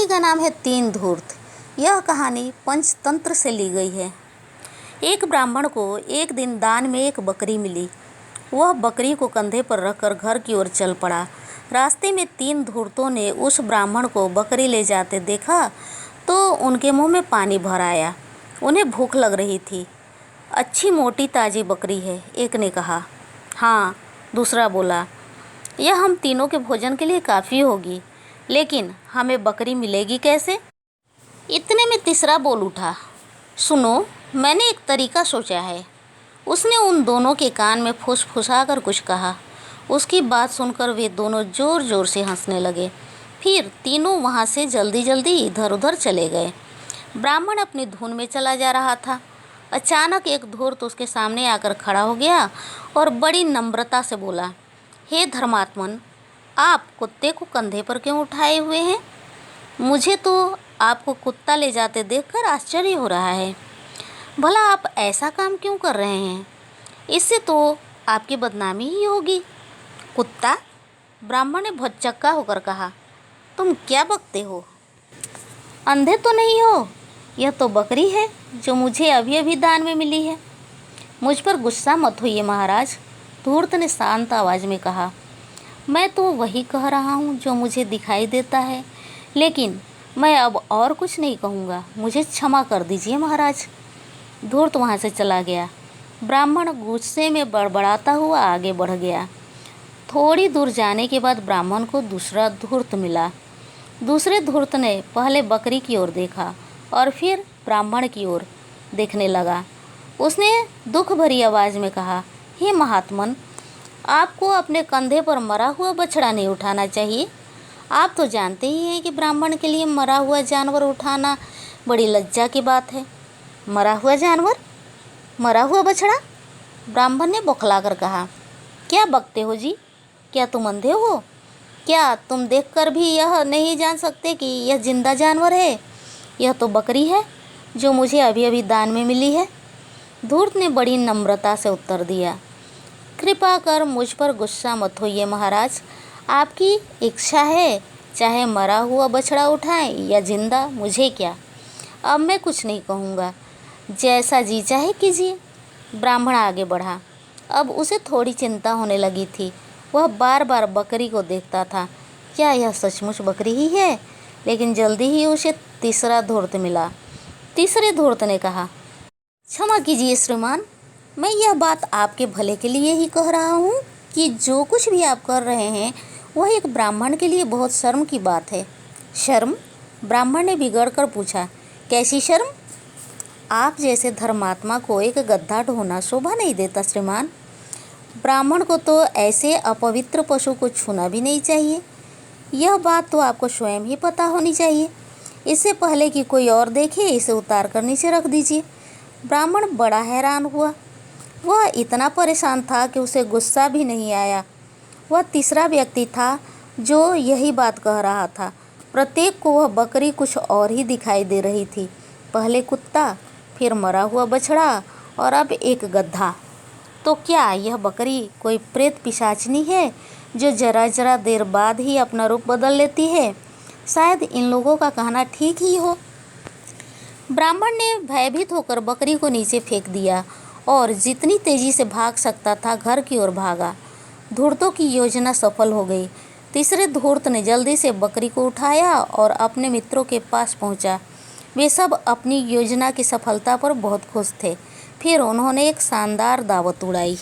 कहानी का नाम है तीन धूर्त। यह कहानी पंचतंत्र से ली गई है। एक ब्राह्मण को एक दिन दान में एक बकरी मिली। वह बकरी को कंधे पर रखकर घर की ओर चल पड़ा। रास्ते में तीन धूर्तों ने उस ब्राह्मण को बकरी ले जाते देखा तो उनके मुंह में पानी भर आया। उन्हें भूख लग रही थी। अच्छी मोटी ताज़ी बकरी है, एक ने कहा। हाँ, दूसरा बोला, यह हम तीनों के भोजन के लिए काफ़ी होगी, लेकिन हमें बकरी मिलेगी कैसे? इतने में तीसरा बोल उठा, सुनो, मैंने एक तरीका सोचा है। उसने उन दोनों के कान में फुसफुसा कर कुछ कहा। उसकी बात सुनकर वे दोनों ज़ोर ज़ोर से हंसने लगे। फिर तीनों वहाँ से जल्दी जल्दी इधर उधर चले गए। ब्राह्मण अपनी धुन में चला जा रहा था। अचानक एक धूर्त उसके सामने आकर खड़ा हो गया और बड़ी नम्रता से बोला, हे धर्मात्मन, आप कुत्ते को कंधे पर क्यों उठाए हुए हैं? मुझे तो आपको कुत्ता ले जाते देखकर आश्चर्य हो रहा है। भला आप ऐसा काम क्यों कर रहे हैं? इससे तो आपकी बदनामी ही होगी। कुत्ता? ब्राह्मण ने भौचक्का होकर कहा, तुम क्या बकते हो? अंधे तो नहीं हो? यह तो बकरी है जो मुझे अभी अभी दान में मिली है। मुझ पर गुस्सा मत होइए महाराज, धूर्त ने शांत आवाज़ में कहा। मैं तो वही कह रहा हूँ जो मुझे दिखाई देता है, लेकिन मैं अब और कुछ नहीं कहूँगा। मुझे क्षमा कर दीजिए महाराज। धूर्त वहाँ से चला गया। ब्राह्मण गुस्से में बड़बड़ाता हुआ आगे बढ़ गया। थोड़ी दूर जाने के बाद ब्राह्मण को दूसरा धूर्त मिला। दूसरे धूर्त ने पहले बकरी की ओर देखा और फिर ब्राह्मण की ओर देखने लगा। उसने दुख भरी आवाज़ में कहा, हे महात्मन, आपको अपने कंधे पर मरा हुआ बछड़ा नहीं उठाना चाहिए। आप तो जानते ही हैं कि ब्राह्मण के लिए मरा हुआ जानवर उठाना बड़ी लज्जा की बात है। मरा हुआ जानवर? मरा हुआ बछड़ा? ब्राह्मण ने बौखलाकर कहा। क्या बकते हो जी? क्या तुम अंधे हो? क्या तुम देखकर भी यह नहीं जान सकते कि यह जिंदा जानवर है? यह तो बकरी है जो मुझे अभी अभी दान में मिली है। धूर्त ने बड़ी नम्रता से उत्तर दिया, कृपा कर मुझ पर गुस्सा मत होइए महाराज। आपकी इच्छा है, चाहे मरा हुआ बछड़ा उठाएं या जिंदा, मुझे क्या। अब मैं कुछ नहीं कहूँगा, जैसा जी चाहे कीजिए। ब्राह्मण आगे बढ़ा। अब उसे थोड़ी चिंता होने लगी थी। वह बार बार बकरी को देखता था। क्या यह सचमुच बकरी ही है? लेकिन जल्दी ही उसे तीसरा धूर्त मिला। तीसरे धूर्त ने कहा, क्षमा कीजिए श्रीमान, मैं यह बात आपके भले के लिए ही कह रहा हूँ कि जो कुछ भी आप कर रहे हैं वह एक ब्राह्मण के लिए बहुत शर्म की बात है। शर्म? ब्राह्मण ने बिगड़ कर पूछा, कैसी शर्म? आप जैसे धर्मात्मा को एक गड्ढा ढोना शोभा नहीं देता श्रीमान। ब्राह्मण को तो ऐसे अपवित्र पशु को छूना भी नहीं चाहिए। यह बात तो आपको स्वयं ही पता होनी चाहिए। इससे पहले कि कोई और देखे, इसे उतार कर नीचे रख दीजिए। ब्राह्मण बड़ा हैरान हुआ। वह इतना परेशान था कि उसे गुस्सा भी नहीं आया। वह तीसरा व्यक्ति था जो यही बात कह रहा था। प्रत्येक को वह बकरी कुछ और ही दिखाई दे रही थी। पहले कुत्ता, फिर मरा हुआ बछड़ा और अब एक गधा। तो क्या यह बकरी कोई प्रेत पिशाचनी है जो जरा जरा देर बाद ही अपना रूप बदल लेती है? शायद इन लोगों का कहना ठीक ही हो। ब्राह्मण ने भयभीत होकर बकरी को नीचे फेंक दिया और जितनी तेजी से भाग सकता था घर की ओर भागा। धूर्तों की योजना सफल हो गई। तीसरे धूर्त ने जल्दी से बकरी को उठाया और अपने मित्रों के पास पहुंचा। वे सब अपनी योजना की सफलता पर बहुत खुश थे। फिर उन्होंने एक शानदार दावत उड़ाई।